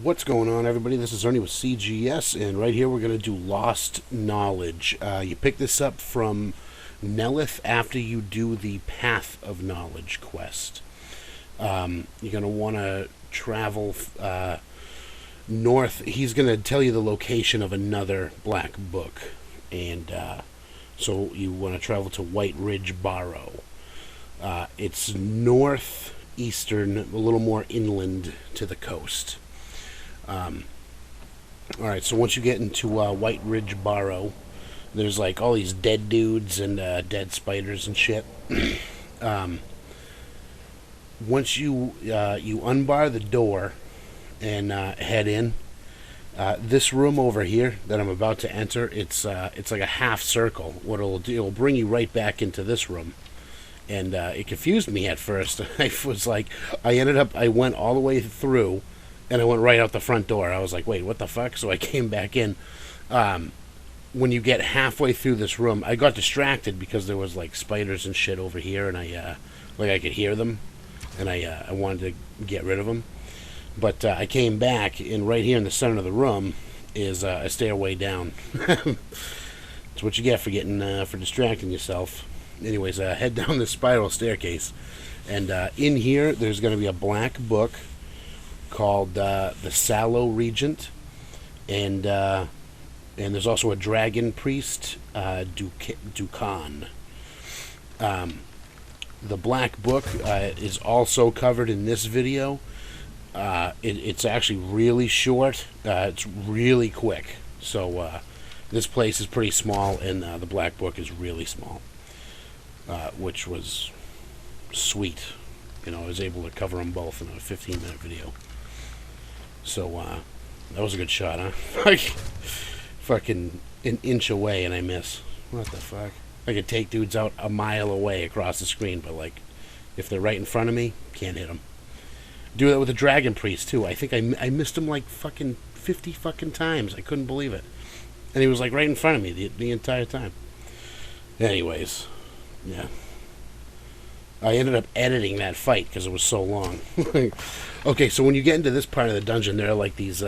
What's going on, everybody? This is Ernie with CGS, and right here we're going to do Lost Knowledge. You pick this up from Nelith after you do the Path of Knowledge quest. You're going to want to travel north. He's going to tell you the location of another black book, and so you want to travel to White Ridge Barrow. It's northeastern, a little more inland to the coast. Alright, so once you get into White Ridge Barrow, there's like all these dead dudes and dead spiders and shit. Once you unbar the door and head in, this room over here that I'm about to enter, it's like a half circle. What it'll do, it'll bring you right back into this room. And it confused me at first. I was like, I went all the way through, and I went right out the front door. I was like, wait, what the fuck? So I came back in. When you get halfway through this room, I got distracted because there was like spiders and shit over here, and I could hear them, and I wanted to get rid of them. But I came back, and right here in the center of the room is a stairway down. That's what you get for distracting yourself. Anyways, head down this spiral staircase, and in here there's going to be a black book called the Sallow Regent, and there's also a dragon priest, Dukan. The black book is also covered in this video. It's actually really short. It's really quick. So this place is pretty small, and the black book is really small, which was sweet. You know, I was able to cover them both in a 15-minute video. So, that was a good shot, huh? Fucking an inch away and I miss. What the fuck? I could take dudes out a mile away across the screen, but, like, if they're right in front of me, can't hit them. Do that with the Dragon Priest, too. I think I missed him, like, fucking 50 fucking times. I couldn't believe it. And he was, like, right in front of me the entire time. Anyways, yeah. I ended up editing that fight because it was so long. Okay, so when you get into this part of the dungeon, there are like these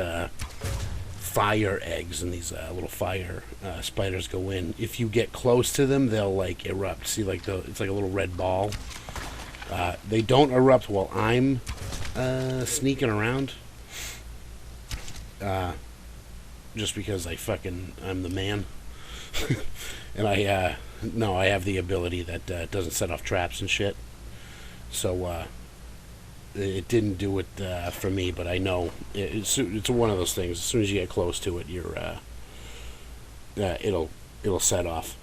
fire eggs, and these little fire spiders go in. If you get close to them, they'll like erupt. See, like it's like a little red ball. They don't erupt while I'm sneaking around. Just because I'm the man. And I have the ability that doesn't set off traps and shit. So, it didn't do it for me, but I know it's one of those things. As soon as you get close to it, it'll set off.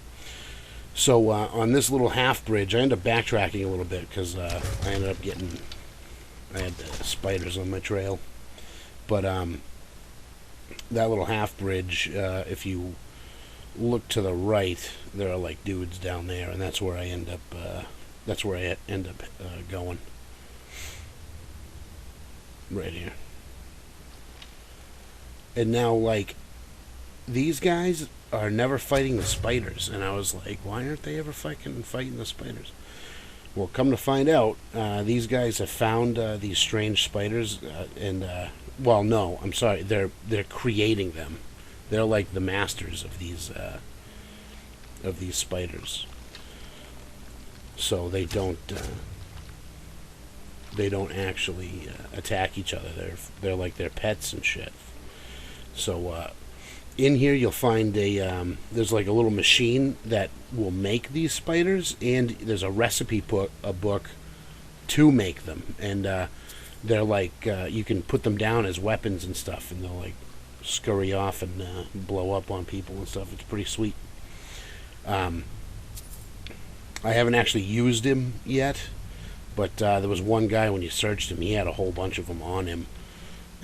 So, on this little half bridge, I ended up backtracking a little bit because I had spiders on my trail. But, that little half bridge, if you look to the right, there are like dudes down there, and that's where I end up going. Right here. And now, like, these guys are never fighting the spiders, and I was like, why aren't they ever fighting the spiders? Well, come to find out, these guys have found these strange spiders, well, no, I'm sorry, they're creating them. They're like the masters of these spiders. So they don't actually attack each other. They're like their pets and shit. So in here you'll find there's like a little machine that will make these spiders, and there's a recipe book to make them, and they're like you can put them down as weapons and stuff, and they'll like scurry off and blow up on people and stuff. It's pretty sweet. I haven't actually used him yet, but there was one guy, when you searched him, he had a whole bunch of them on him,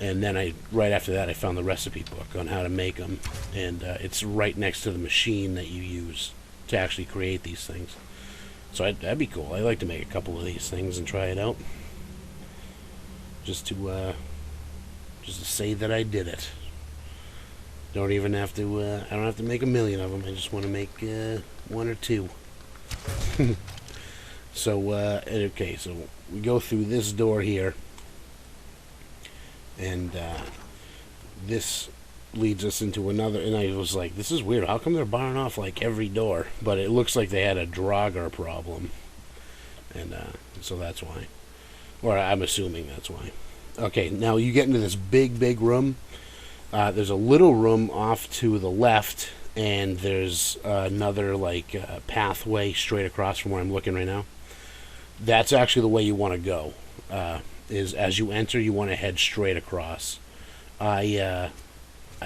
and then right after that I found the recipe book on how to make them, and it's right next to the machine that you use to actually create these things. So that'd be cool. I'd like to make a couple of these things and try it out, just to say that I did it. Don't even have to, I don't have to make a million of them. I just want to make one or two. So, okay, so we go through this door here, and this leads us into another, and I was like, this is weird. How come they're barring off like every door? But it looks like they had a Draugr problem, and so that's why. Or I'm assuming that's why. Okay, now you get into this big room. There's a little room off to the left, and there's another like pathway straight across from where I'm looking right now. That's actually the way you want to go. Is as you enter, you want to head straight across. I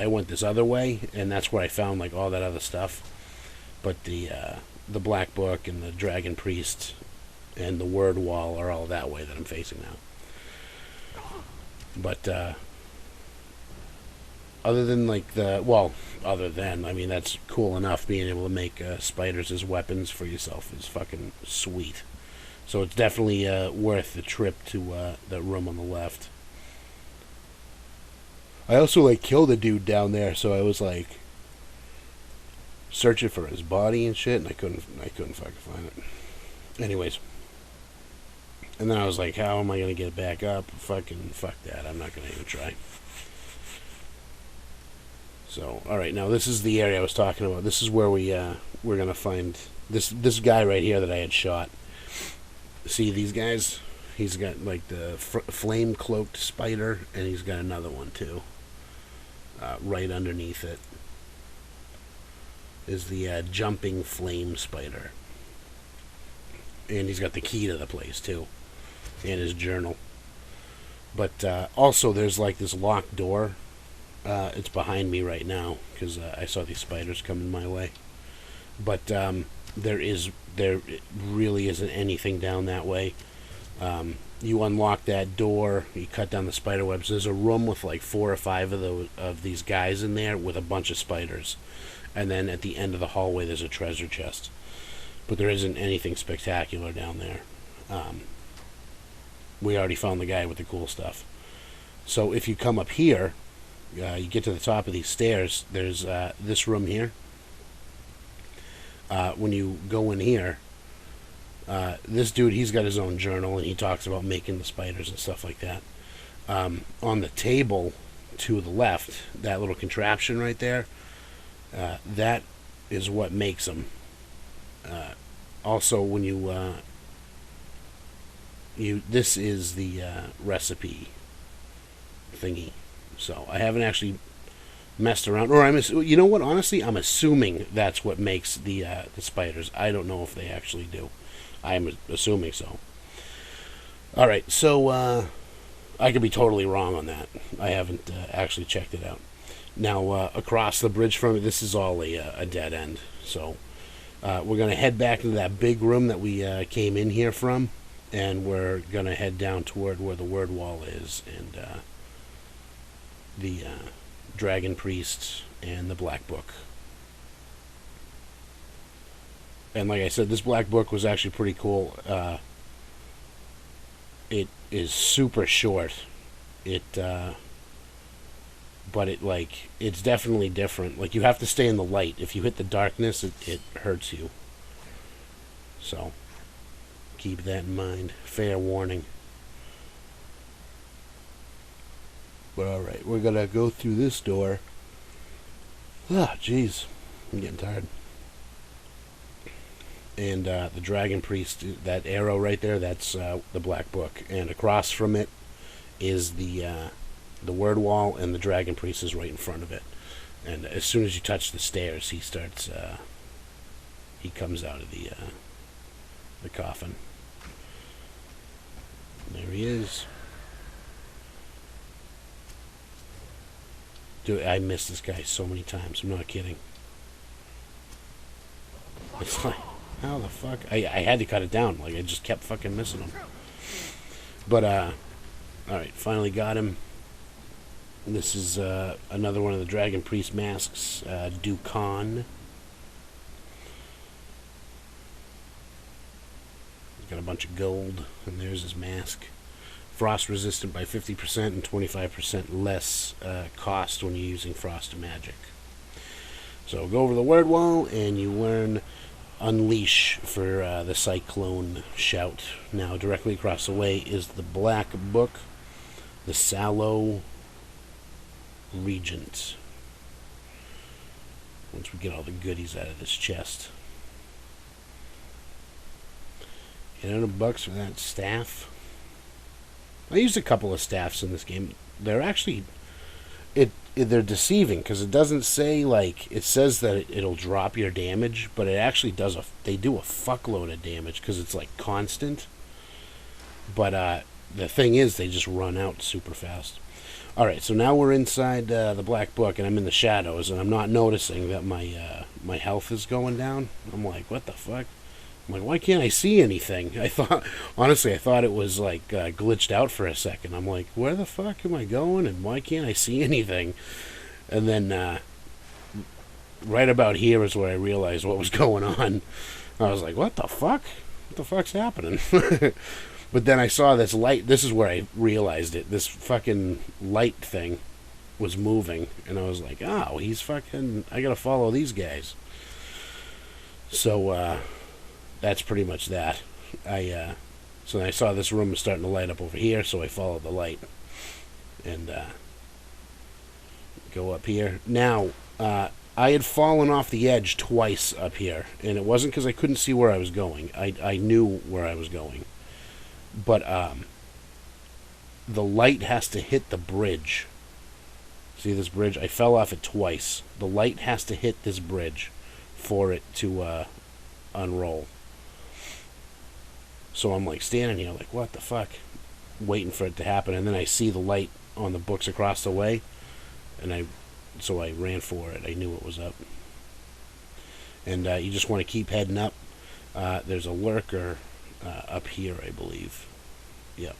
went this other way, and that's where I found like all that other stuff. But the Black Book and the Dragon Priest and the Word Wall are all that way that I'm facing now. But other than like I mean, that's cool enough. Being able to make spiders as weapons for yourself is fucking sweet. So it's definitely worth the trip to the room on the left. I also like killed a dude down there, so I was like searching for his body and shit, and I couldn't fucking find it. Anyways, and then I was like, how am I gonna get it back up? Fucking fuck that. I'm not gonna even try. So, all right, now this is the area I was talking about. This is where we're gonna find this guy right here that I had shot. See these guys? He's got like the flame cloaked spider, and he's got another one too. Right underneath it is the jumping flame spider, and he's got the key to the place too, and his journal. But also, there's like this locked door. It's behind me right now because I saw these spiders coming my way. But there really isn't anything down that way. You unlock that door, you cut down the spider webs. There's a room with like 4 or 5 of these guys in there with a bunch of spiders. And then at the end of the hallway there's a treasure chest. But there isn't anything spectacular down there. We already found the guy with the cool stuff. So if you come up here, you get to the top of these stairs, there's this room here. When you go in here, this dude, he's got his own journal, and he talks about making the spiders and stuff like that. On the table to the left, that little contraption right there, that is what makes them. Also, when this is the recipe thingy. So I haven't actually messed around, or you know what? Honestly, I'm assuming that's what makes the spiders. I don't know if they actually do. I'm assuming so. All right, so I could be totally wrong on that. I haven't actually checked it out. Now, across the bridge from it, this is all a dead end. So we're going to head back into that big room that we came in here from, and we're going to head down toward where the Word Wall is, and the Dragon Priest and the Black Book. And like I said, this Black Book was actually pretty cool. It is super short. But it's definitely different. Like, you have to stay in the light. If you hit the darkness, it hurts you. So keep that in mind. Fair warning. But alright, we're gonna go through this door. Ah, jeez. I'm getting tired. And the Dragon Priest, that arrow right there, that's the Black Book. And across from it is the Word Wall, and the Dragon Priest is right in front of it. And as soon as you touch the stairs, he starts, he comes out of the coffin. There he is. Dude, I missed this guy so many times. I'm not kidding. It's like, how the fuck? I had to cut it down. Like, I just kept fucking missing him. But, alright, finally got him. This is another one of the Dragon Priest masks. Dukan. He's got a bunch of gold, and there's his mask. Frost resistant by 50% and 25% less cost when you're using Frost Magic. So go over the Word Wall and you learn Unleash for the Cyclone Shout. Now directly across the way is the Black Book, the Sallow Regent. Once we get all the goodies out of this chest. $800 for that staff. I used a couple of staffs in this game. They're actually... They're deceiving, because it doesn't say, like... It says that it'll drop your damage, but it actually does they do a fuckload of damage, because it's, like, constant. But, the thing is, they just run out super fast. Alright, so now we're inside the black book, and I'm in the shadows, and I'm not noticing that my health is going down. I'm like, what the fuck? I'm like, why can't I see anything? Honestly, I thought it was, like, glitched out for a second. I'm like, where the fuck am I going, and why can't I see anything? And then, right about here is where I realized what was going on. I was like, what the fuck? What the fuck's happening? But then I saw this light. This is where I realized it. This fucking light thing was moving. And I was like, oh, he's fucking... I gotta follow these guys. So, that's pretty much that. So then I saw this room was starting to light up over here, so I followed the light. And, go up here. Now, I had fallen off the edge twice up here. And it wasn't because I couldn't see where I was going. I knew where I was going. But the light has to hit the bridge. See this bridge? I fell off it twice. The light has to hit this bridge for it to unroll. So I'm like standing here like, what the fuck? Waiting for it to happen. And then I see the light on the books across the way. And so I ran for it. I knew it was up. And you just want to keep heading up. There's a lurker up here, I believe. Yep.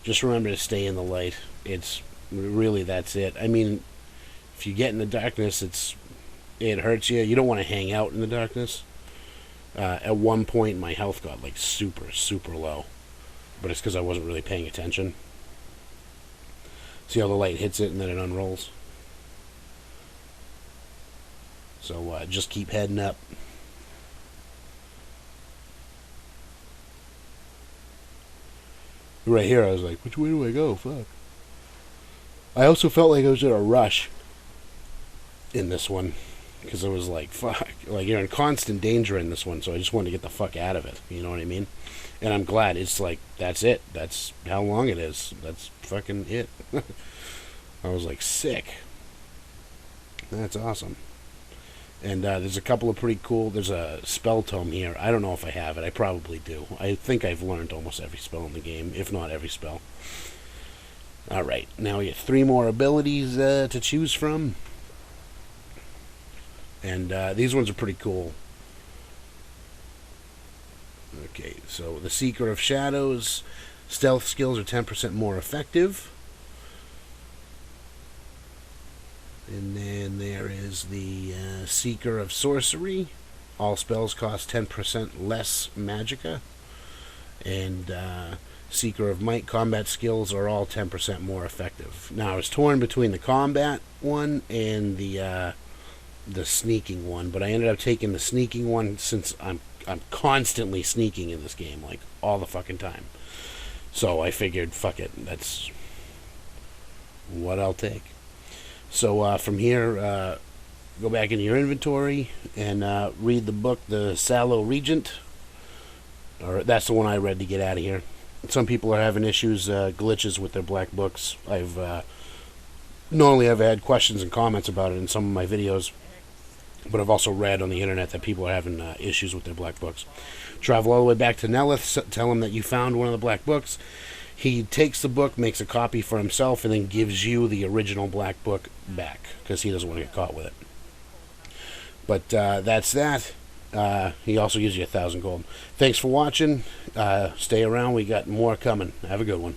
Just remember to stay in the light. It's really, that's it. I mean, if you get in the darkness, it hurts you. You don't want to hang out in the darkness. At one point, my health got like super, super low. But it's because I wasn't really paying attention. See how the light hits it and then it unrolls? So just keep heading up. Right here, I was like, which way do I go? Fuck. I also felt like I was in a rush in this one. Because it was like, fuck. Like, you're in constant danger in this one, so I just wanted to get the fuck out of it. You know what I mean? And I'm glad. It's like, that's it. That's how long it is. That's fucking it. I was like, sick. That's awesome. And there's a couple of pretty cool... There's a spell tome here. I don't know if I have it. I probably do. I think I've learned almost every spell in the game, if not every spell. Alright, now we get 3 more abilities to choose from. And these ones are pretty cool. Okay, so the Seeker of Shadows. Stealth skills are 10% more effective. And then there is the Seeker of Sorcery. All spells cost 10% less magicka. And Seeker of Might. Combat skills are all 10% more effective. Now, I was torn between the combat one and the sneaking one, but I ended up taking the sneaking one since I'm constantly sneaking in this game, like all the fucking time. So I figured, fuck it, that's what I'll take. So from here, go back into your inventory and read the book, The Sallow Regent. Or that's the one I read to get out of here. Some people are having issues, glitches with their black books. I've not only have I had questions and comments about it in some of my videos, but I've also read on the internet that people are having issues with their black books. Travel all the way back to Nelith, tell him that you found one of the black books. He takes the book, makes a copy for himself, and then gives you the original black book back, because he doesn't want to get caught with it. But that's that. He also gives you 1,000 gold. Thanks for watching. Stay around. We got more coming. Have a good one.